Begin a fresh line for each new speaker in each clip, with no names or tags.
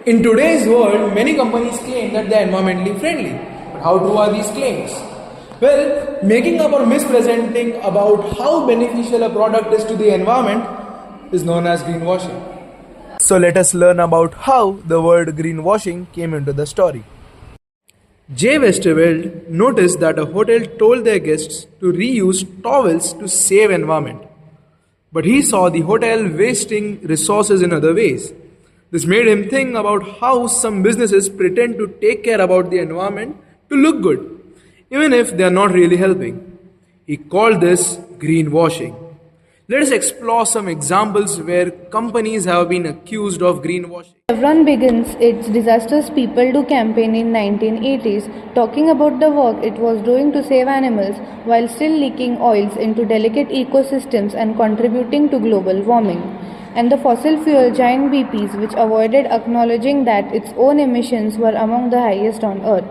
In today's world, many companies claim that they are environmentally friendly. But how true are these claims? Well, making up or misrepresenting about how beneficial a product is to the environment is known as greenwashing. So let us learn about how the word greenwashing came into the story. Jay Westerveld noticed that a hotel told their guests to reuse towels to save environment. But he saw the hotel wasting resources in other ways. This made him think about how some businesses pretend to take care about the environment to look good, even if they are not really helping. He called this greenwashing. Let us explore some examples where companies have been accused of greenwashing.
Chevron begins its Disastrous People Do campaign in 1980s, talking about the work it was doing to save animals while still leaking oils into delicate ecosystems and contributing to global warming. And the fossil fuel giant BP's, which avoided acknowledging that its own emissions were among the highest on Earth.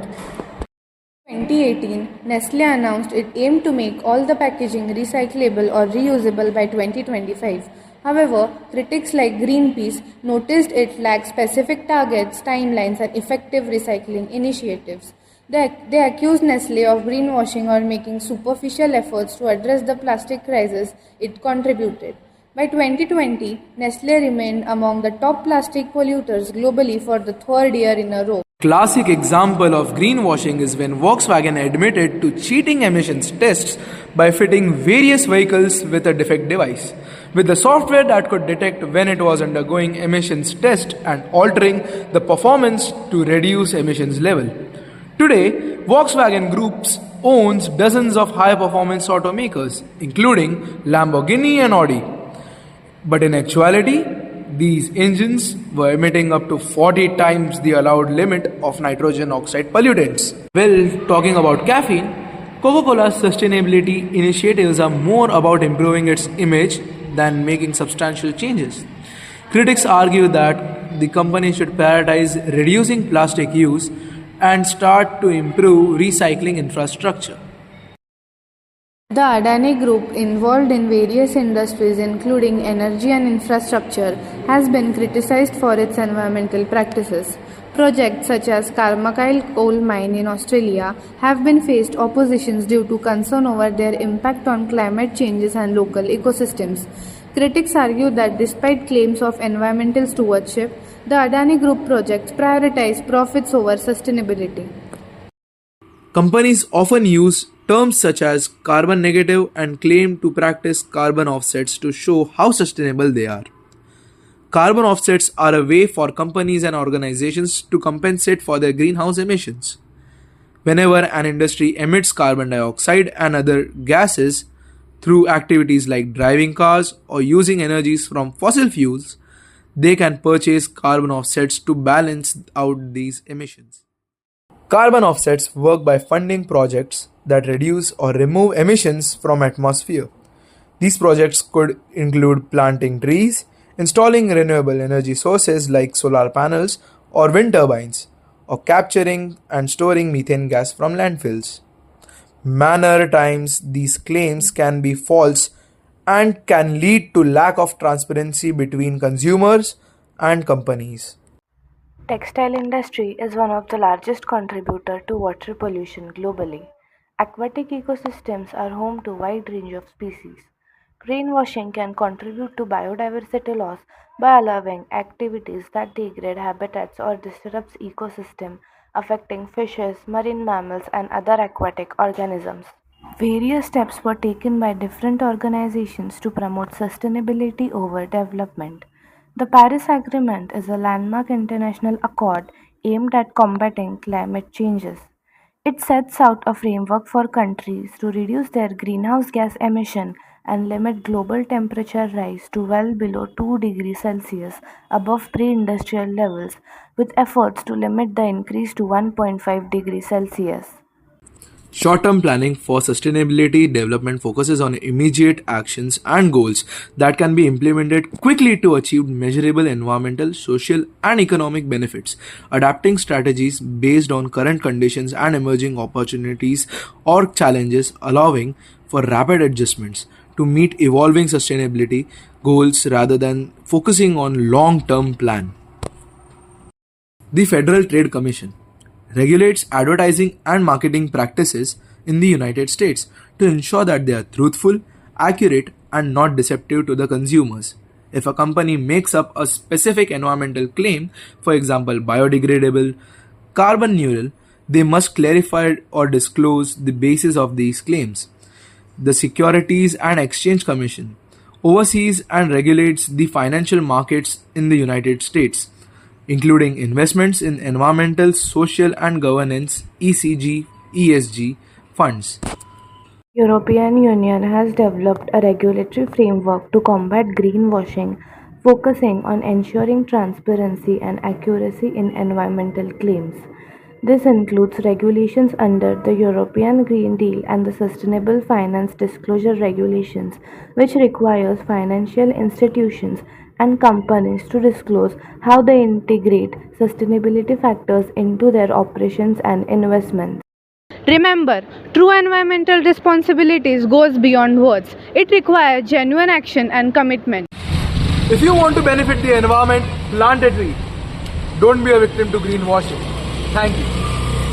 In 2018, Nestle announced it aimed to make all the packaging recyclable or reusable by 2025. However, critics like Greenpeace noticed it lacked specific targets, timelines, and effective recycling initiatives. They accused Nestle of greenwashing or making superficial efforts to address the plastic crisis it contributed. By 2020, Nestle remained among the top plastic polluters globally for the third year in a row.
Classic example of greenwashing is when Volkswagen admitted to cheating emissions tests by fitting various vehicles with a defect device, with the software that could detect when it was undergoing emissions test and altering the performance to reduce emissions level. Today, Volkswagen Groups owns dozens of high-performance automakers, including Lamborghini and Audi. But in actuality, these engines were emitting up to 40 times the allowed limit of nitrogen oxide pollutants. Well, talking about caffeine, Coca-Cola's sustainability initiatives are more about improving its image than making substantial changes. Critics argue that the company should prioritize reducing plastic use and start to improve recycling infrastructure.
The Adani Group, involved in various industries including energy and infrastructure, has been criticized for its environmental practices. Projects such as Carmichael coal mine in Australia have been faced oppositions due to concern over their impact on climate changes and local ecosystems. Critics argue that despite claims of environmental stewardship, the Adani Group projects prioritize profits over sustainability.
Companies often use terms such as carbon negative and claim to practice carbon offsets to show how sustainable they are. Carbon offsets are a way for companies and organizations to compensate for their greenhouse emissions. Whenever an industry emits carbon dioxide and other gases through activities like driving cars or using energies from fossil fuels, they can purchase carbon offsets to balance out these emissions. Carbon offsets work by funding projects that reduce or remove emissions from atmosphere. These projects could include planting trees, installing renewable energy sources like solar panels or wind turbines, or capturing and storing methane gas from landfills. Many times these claims can be false and can lead to lack of transparency between consumers and companies.
Textile industry is one of the largest contributor to water pollution globally. Aquatic ecosystems are home to a wide range of species. Greenwashing can contribute to biodiversity loss by allowing activities that degrade habitats or disrupts ecosystem, affecting fishes, marine mammals and other aquatic organisms. Various steps were taken by different organizations to promote sustainability over development. The Paris Agreement is a landmark international accord aimed at combating climate changes. It sets out a framework for countries to reduce their greenhouse gas emission and limit global temperature rise to well below 2 degrees Celsius above pre-industrial levels, with efforts to limit the increase to 1.5 degrees Celsius.
Short-term planning for sustainability development focuses on immediate actions and goals that can be implemented quickly to achieve measurable environmental, social, and economic benefits, adapting strategies based on current conditions and emerging opportunities or challenges, allowing for rapid adjustments to meet evolving sustainability goals rather than focusing on long-term plan. The Federal Trade Commission regulates advertising and marketing practices in the United States to ensure that they are truthful, accurate, and not deceptive to the consumers. If a company makes up a specific environmental claim, for example, biodegradable, carbon neutral, they must clarify or disclose the basis of these claims. The Securities and Exchange Commission oversees and regulates the financial markets in the United States, including investments in environmental, social and governance (ESG) funds.
European Union has developed a regulatory framework to combat greenwashing, focusing on ensuring transparency and accuracy in environmental claims. This includes regulations under the European Green Deal and the Sustainable Finance Disclosure Regulations, which requires financial institutions and companies to disclose how they integrate sustainability factors into their operations and investments.
Remember, true environmental responsibilities goes beyond words. It requires genuine action and commitment.
If you want to benefit the environment, plant a tree. Don't be a victim to greenwashing. Thank you.